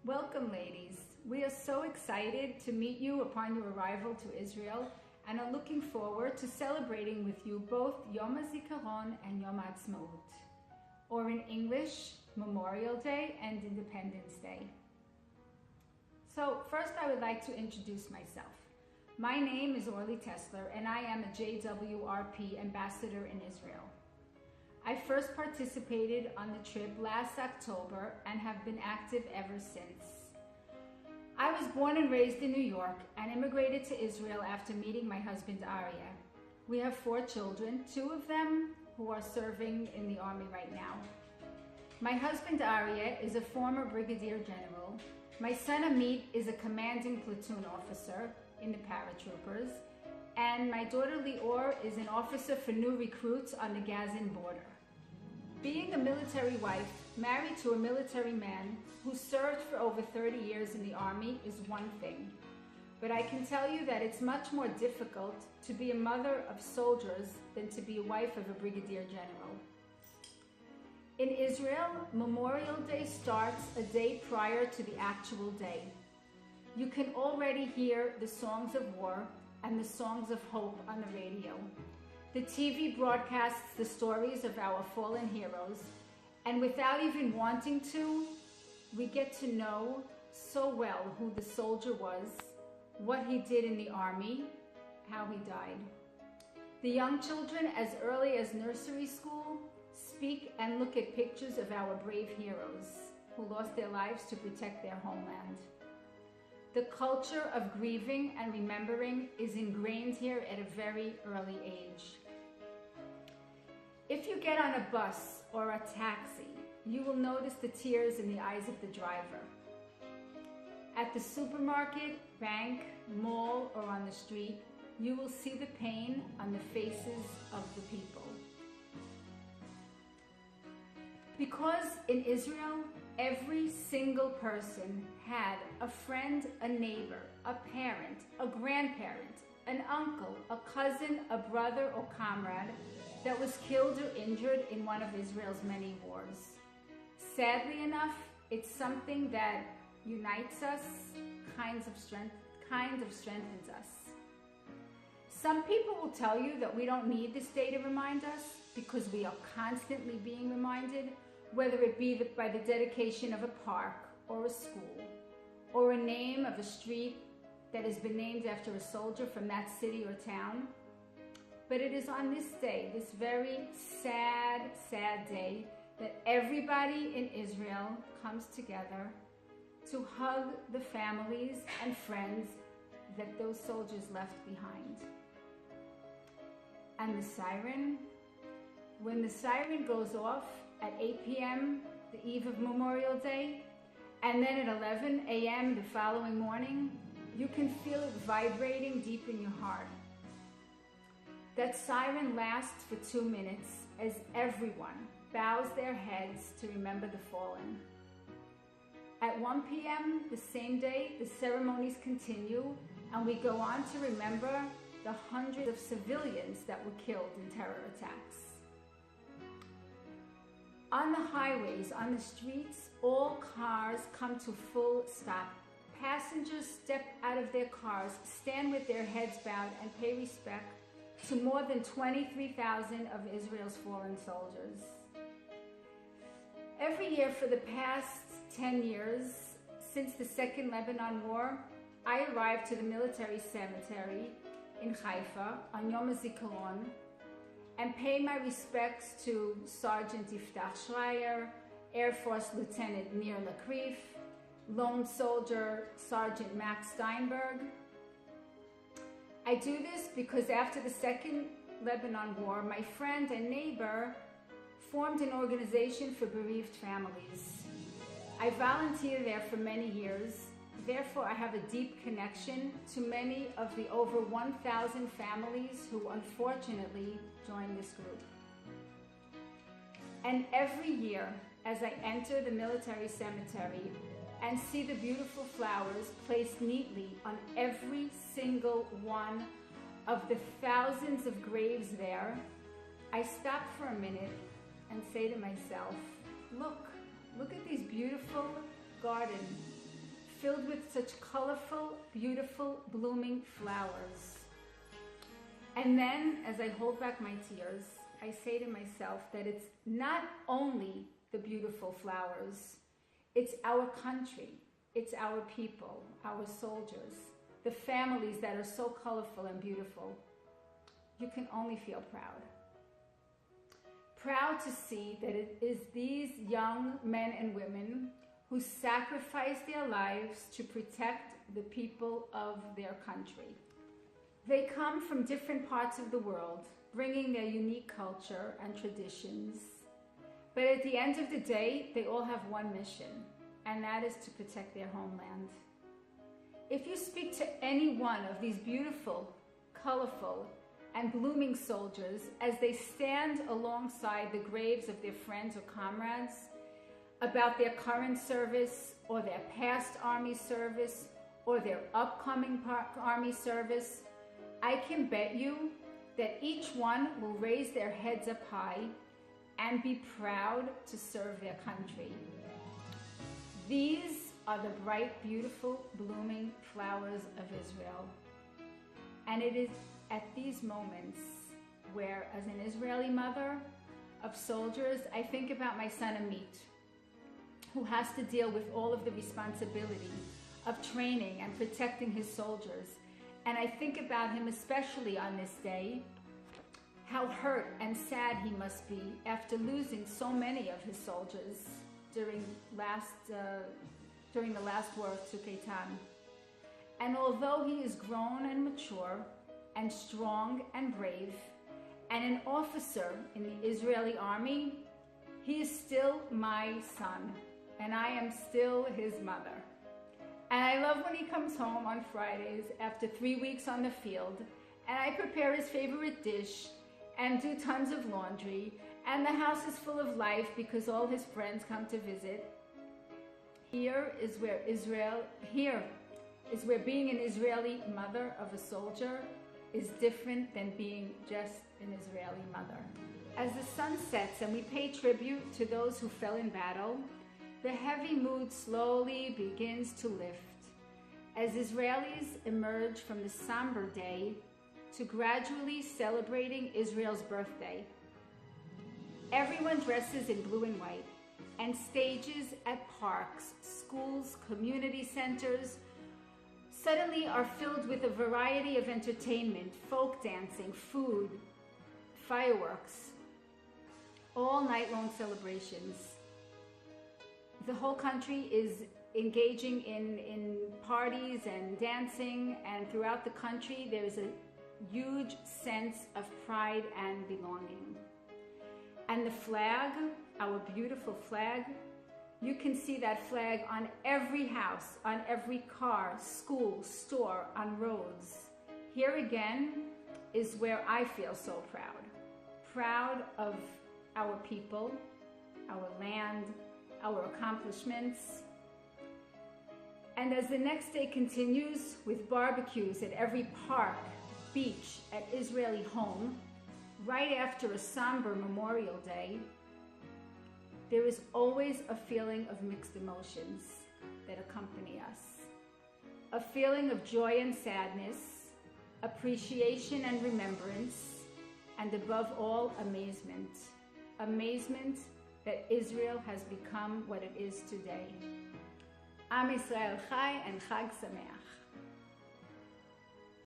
Welcome, ladies. We are so excited to meet you upon your arrival to Israel and are looking forward to celebrating with you both Yom Hazikaron and Yom Ha'atzmaut, or in English, Memorial Day and Independence Day. So first I would like to introduce myself. My name is Orly Tesler and I am a JWRP ambassador in Israel. I first participated on the trip last October and have been active ever since. I was born and raised in New York and immigrated to Israel after meeting my husband Aryeh. We have 4 children, 2 of them who are serving in the army right now. My husband Aryeh is a former brigadier general. My son Amit is a commanding platoon officer in the paratroopers, and my daughter Lior is an officer for new recruits on the Gazan border. Being a military wife, married to a military man who served for over 30 years in the army is one thing, but I can tell you that it's much more difficult to be a mother of soldiers than to be a wife of a brigadier general. In Israel, Memorial Day starts a day prior to the actual day. You can already hear the songs of war and the songs of hope on the radio. The TV broadcasts the stories of our fallen heroes, and without even wanting to, we get to know so well who the soldier was, what he did in the army, how he died. The young children, as early as nursery school, speak and look at pictures of our brave heroes who lost their lives to protect their homeland. The culture of grieving and remembering is ingrained here at a very early age. If you get on a bus or a taxi, you will notice the tears in the eyes of the driver. At the supermarket, bank, mall, or on the street, you will see the pain on the faces of the people. Because in Israel, every single person had a friend, a neighbor, a parent, a grandparent, an uncle, a cousin, a brother, or comrade that was killed or injured in one of Israel's many wars. Sadly enough, it's something that unites us, kind of strengthens us. Some people will tell you that we don't need this day to remind us because we are constantly being reminded, whether it be by the dedication of a park or a school, or a name of a street that has been named after a soldier from that city or town. But it is on this day, this very sad, sad day, that everybody in Israel comes together to hug the families and friends that those soldiers left behind. And the siren, when the siren goes off at 8 p.m. the eve of Memorial Day, and then at 11 a.m. the following morning, you can feel it vibrating deep in your heart. That siren lasts for 2 minutes as everyone bows their heads to remember the fallen. At 1 p.m. the same day, the ceremonies continue, and we go on to remember the hundreds of civilians that were killed in terror attacks. On the highways, on the streets, all cars come to full stop. Passengers step out of their cars, stand with their heads bowed, and pay respect to more than 23,000 of Israel's fallen soldiers. Every year for the past 10 years, since the Second Lebanon War, I arrive to the military cemetery in Haifa on Yom Hazikaron and pay my respects to Sergeant Yiftach Schreier, Air Force Lieutenant Nir Lakrif, Lone Soldier Sergeant Max Steinberg. I do this because after the Second Lebanon War, my friend and neighbor formed an organization for bereaved families. I volunteered there for many years. Therefore, I have a deep connection to many of the over 1,000 families who unfortunately joined this group. And every year, as I enter the military cemetery and see the beautiful flowers placed neatly on every single one of the thousands of graves there, I stop for a minute and say to myself, look at these beautiful gardens filled with such colorful, beautiful, blooming flowers. And then, as I hold back my tears, I say to myself that it's not only the beautiful flowers, it's our country, it's our people, our soldiers, the families that are so colorful and beautiful. You can only feel proud. Proud to see that it is these young men and women who sacrifice their lives to protect the people of their country. They come from different parts of the world, bringing their unique culture and traditions. But at the end of the day, they all have one mission, and that is to protect their homeland. If you speak to any one of these beautiful, colorful, and blooming soldiers as they stand alongside the graves of their friends or comrades about their current service or their past army service or their upcoming army service, I can bet you that each one will raise their heads up high and be proud to serve their country. These are the bright, beautiful, blooming flowers of Israel. And it is at these moments where, as an Israeli mother of soldiers, I think about my son Amit, who has to deal with all of the responsibility of training and protecting his soldiers. And I think about him especially on this day, how hurt and sad he must be after losing so many of his soldiers during the last war of Tzuk Eitan. And although he is grown and mature and strong and brave and an officer in the Israeli army, he is still my son and I am still his mother. And I love when he comes home on Fridays after 3 weeks on the field and I prepare his favorite dish and do tons of laundry and the house is full of life because all his friends come to visit. Here is where being an Israeli mother of a soldier is different than being just an Israeli mother. As the sun sets and we pay tribute to those who fell in battle, the heavy mood slowly begins to lift as Israelis emerge from the somber day to gradually celebrating Israel's birthday. Everyone dresses in blue and white, and stages at parks, schools, community centers suddenly are filled with a variety of entertainment, folk dancing, food, fireworks, all night-long celebrations. The whole country is engaging in parties and dancing, and throughout the country there is a huge sense of pride and belonging. And the flag, our beautiful flag, you can see that flag on every house, on every car, school, store, on roads. Here again is where I feel so proud. Proud of our people, our land, our accomplishments. And as the next day continues with barbecues at every park, beach, at Israeli home, right after a somber Memorial Day, there is always a feeling of mixed emotions that accompany us. A feeling of joy and sadness, appreciation and remembrance, and above all, amazement. Amazement that Israel has become what it is today. Am Yisrael Chai and Chag Sameach.